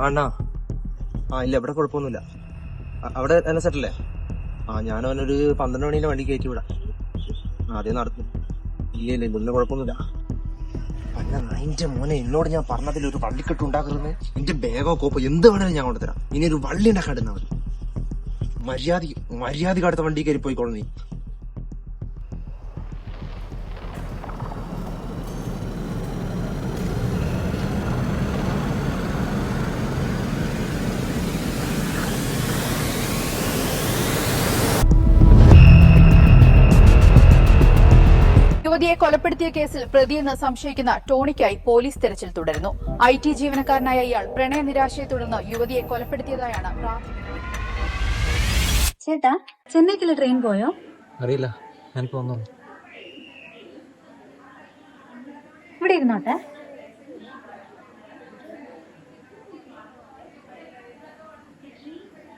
അണ്ണാ ഇല്ല ഇവിടെ കുഴപ്പമൊന്നുമില്ല. അവിടെ എന്നെ സെറ്റല്ലേ? ഞാൻ അവനൊരു 12 മണീന്റെ വണ്ടി കയറ്റി വിടാം. അതേ നടത്തും. ഇല്ല ഇതൊന്നും കുഴപ്പമൊന്നുമില്ല. അല്ല അതിന്റെ മോനെ എന്നോട് ഞാൻ പറഞ്ഞതിൽ ഒരു വള്ളിക്കെട്ട് ഉണ്ടാക്കരുത്. എന്റെ ബാഗോ കോപ്പോ എന്ത് വേണേലും ഞാൻ കൊണ്ടുതരാം. ഇനി ഒരു വള്ളി ഉണ്ടാക്കാടുന്ന മതി. മര്യാദ അടുത്ത വണ്ടി കയറി പോയിക്കോളൂ നീ. യുവതിയെ കൊലപ്പെടുത്തിയ കേസിൽ പ്രതിയെന്ന് സംശയിക്കുന്ന ടോണിക്കായി പോലീസ് തെരച്ചിൽ തുടരുന്നു. IT ജീവനക്കാരനായ ഇയാൾ പ്രണയനിരാശയെ തുടർന്ന് യുവതിയെ കൊലപ്പെടുത്തിയതായാണ് പ്രാഥമിക. ചേട്ടാ, ചെന്നൈക്കുള്ള ട്രെയിൻ പോയോ? അറിയില്ല, ഞാൻ പോന്നു. ഇവിടെ ഇരുന്നോട്ടെ.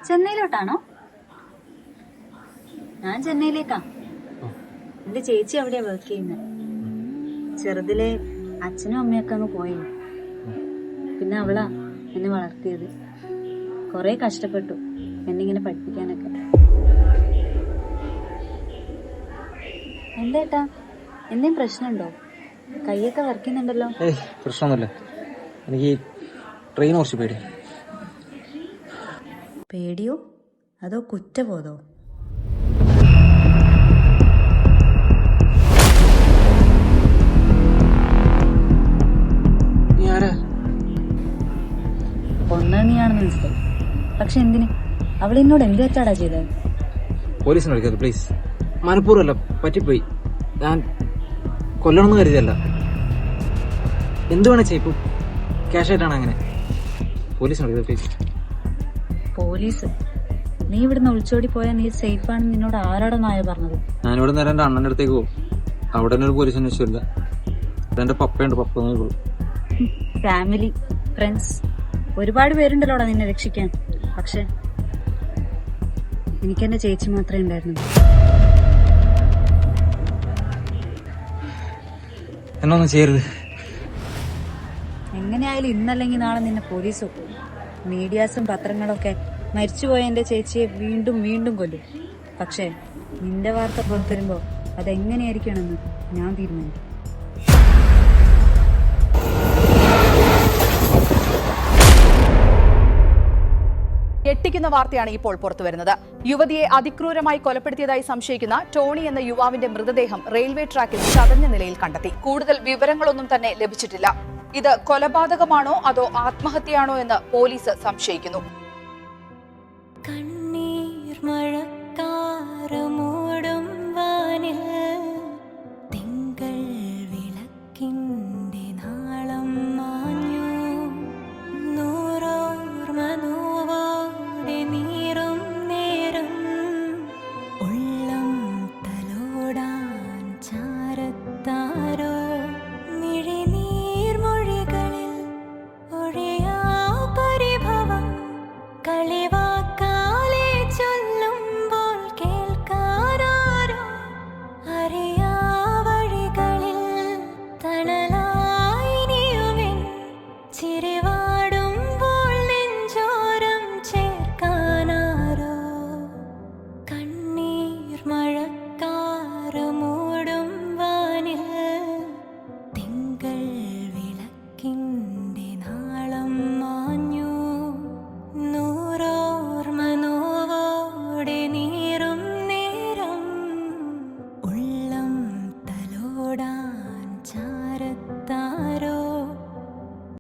ചെന്നൈയിലോട്ടാണോ? ഞാൻ ചെന്നൈയിലേക്കാ. എന്റെ ചേച്ചി അവിടെയാ വർക്ക് ചെയ്യുന്നത്. ചെറുതിലെ അച്ഛനും അമ്മയൊക്കെ അങ്ങ് പോയി. പിന്നെ അവളാ എന്നെ വളർത്തിയത്. കൊറേ കഷ്ടപ്പെട്ടു എന്നിങ്ങനെ പഠിപ്പിക്കാനൊക്കെ. എന്തേട്ടാ, എന്തേലും പ്രശ്നമുണ്ടോ? കൈയൊക്കെ വർക്ക് ചെയ്യുന്നുണ്ടല്ലോ. പ്രശ്നമൊന്നുമില്ല. എനിക്ക് ട്രെയിൻ കുറച്ച് പേടി. പേടിയോ അതോ കുറ്റബോധോ? കൊന്നത് നീയാണെന്ന് മനസ്സിലായി. പക്ഷെ എന്തിന്? അവൾ എന്നോട് എന്ത് തെറ്റാടാ ചെയ്തത്? പോലീസിനെ വിളിക്കരുത് പ്ലീസ്. മനഃപൂർവ്വമല്ല, പറ്റിപ്പോയി. ഞാൻ കൊല്ലണമെന്ന് കരുതിയല്ല. എന്ത് വേണേ ചെയ്യും. ക്യാഷ് ആയിട്ടാണ് അങ്ങനെ. പോലീസിനെ വിളിക്കരുത് പ്ലീസ്. പോലീസ്? നീ ഇവിടുന്ന് ഒളിച്ചോടി പോയാൽ നീ സേഫ് ആണെന്ന് നിന്നോട് ആരാടോ നായ പറഞ്ഞത്? ഞാനിവിടെ നേരം എൻ്റെ അണ്ണൻ്റെ അടുത്തേക്ക് പോകും. അവിടെ തന്നെ ഒരു പോലീസ് അന്വേഷിച്ചില്ല. എന്റെ പപ്പയുണ്ട്, പപ്പ നോക്കുള്ളൂ. ഫാമിലി, ഫ്രണ്ട്സ്, ഒരുപാട് പേരുണ്ടല്ലോടാ നിന്നെ രക്ഷിക്കാൻ. പക്ഷെ എനിക്കെന്റെ ചേച്ചി മാത്രമേ ഉണ്ടായിരുന്നു. എന്നൊന്നും ചെയ്യരുത്. എങ്ങനെയായാലും ഇന്നല്ലെങ്കിൽ നാളെ നിന്നെ പോലീസ് വെക്കും. മീഡിയാസും പത്രങ്ങളൊക്കെ മരിച്ചുപോയ എന്റെ ചേച്ചിയെ വീണ്ടും വീണ്ടും കൊല്ലും. പക്ഷെ നിന്റെ വാർത്ത പുറത്തുവരുമ്പോ അതെങ്ങനെയായിരിക്കണമെന്ന് ഞാൻ തീരുമാനിക്കും. ഞെട്ടിക്കുന്ന വാർത്തയാണ് ഇപ്പോൾ പുറത്തുവരുന്നത്. യുവതിയെ അതിക്രൂരമായി കൊലപ്പെടുത്തിയതായി സംശയിക്കുന്ന ടോണി എന്ന യുവാവിന്റെ മൃതദേഹം റെയിൽവേ ട്രാക്കിൽ ചതഞ്ഞ നിലയിൽ കണ്ടെത്തി. കൂടുതൽ വിവരങ്ങളൊന്നും തന്നെ ലഭിച്ചിട്ടില്ല. ഇത് കൊലപാതകമാണോ അതോ ആത്മഹത്യയാണോ എന്ന് പോലീസ് സംശയിക്കുന്നു.